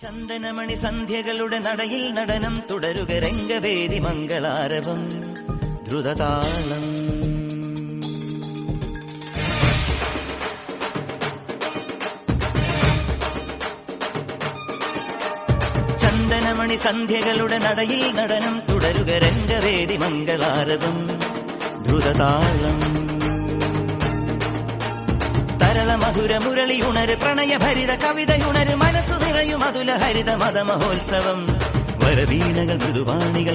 ചന്ദനമണി സന്ധ്യകളുടെ നടയിൽ നടനം തുടരുക രംഗവേദി മംഗളാരവം ദ്രുതതാളം. ചന്ദനമണി സന്ധ്യകളുടെ നടയിൽ നടനം തുടരുക രംഗവേദി മംഗളാരവം ദ്രുതതാളം. തരള മധുര മുരളിയുണര് പ്രണയഭരിത കവിതയുണര് മനസ്സു നിറയും അതുല ഹരിത മത മഹോത്സവം. വരവീണകൾ മൃദുവാണികൾ